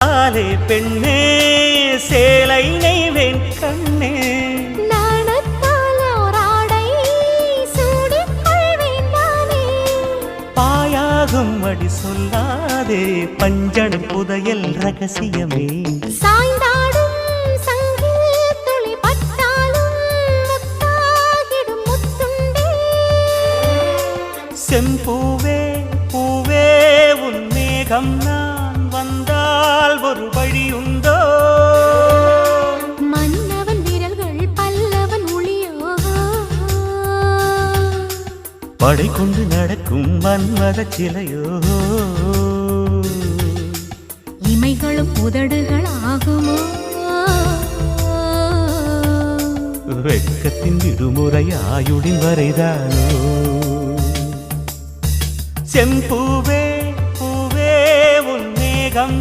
ஆலே பெண்ணே சேலை நெய்வேன் கண்ணே பாயாகும் அடி சொல்லாதே பஞ்சண புதையல் ரகசியமே சாய்ந்தாடும் சங்கில் துளி பட்டாலும் முத்தாகிடும் முத்துண்டே செம்பூவே பூவே உன் மேகம் நான் வந்தால் ஒரு வழியுண்டோ மன்னவன் விரல்கள் பல்லவன் ஒளியோ படை கொண்டு நடக்கும் மன்மத சிலையோ இமைகளும் உதடுகள் ஆகுமோ வெட்கத்தின் விடுமுறை ஆயுடின் வரைதானோ செம்பூவே பூவே உன் மேகம்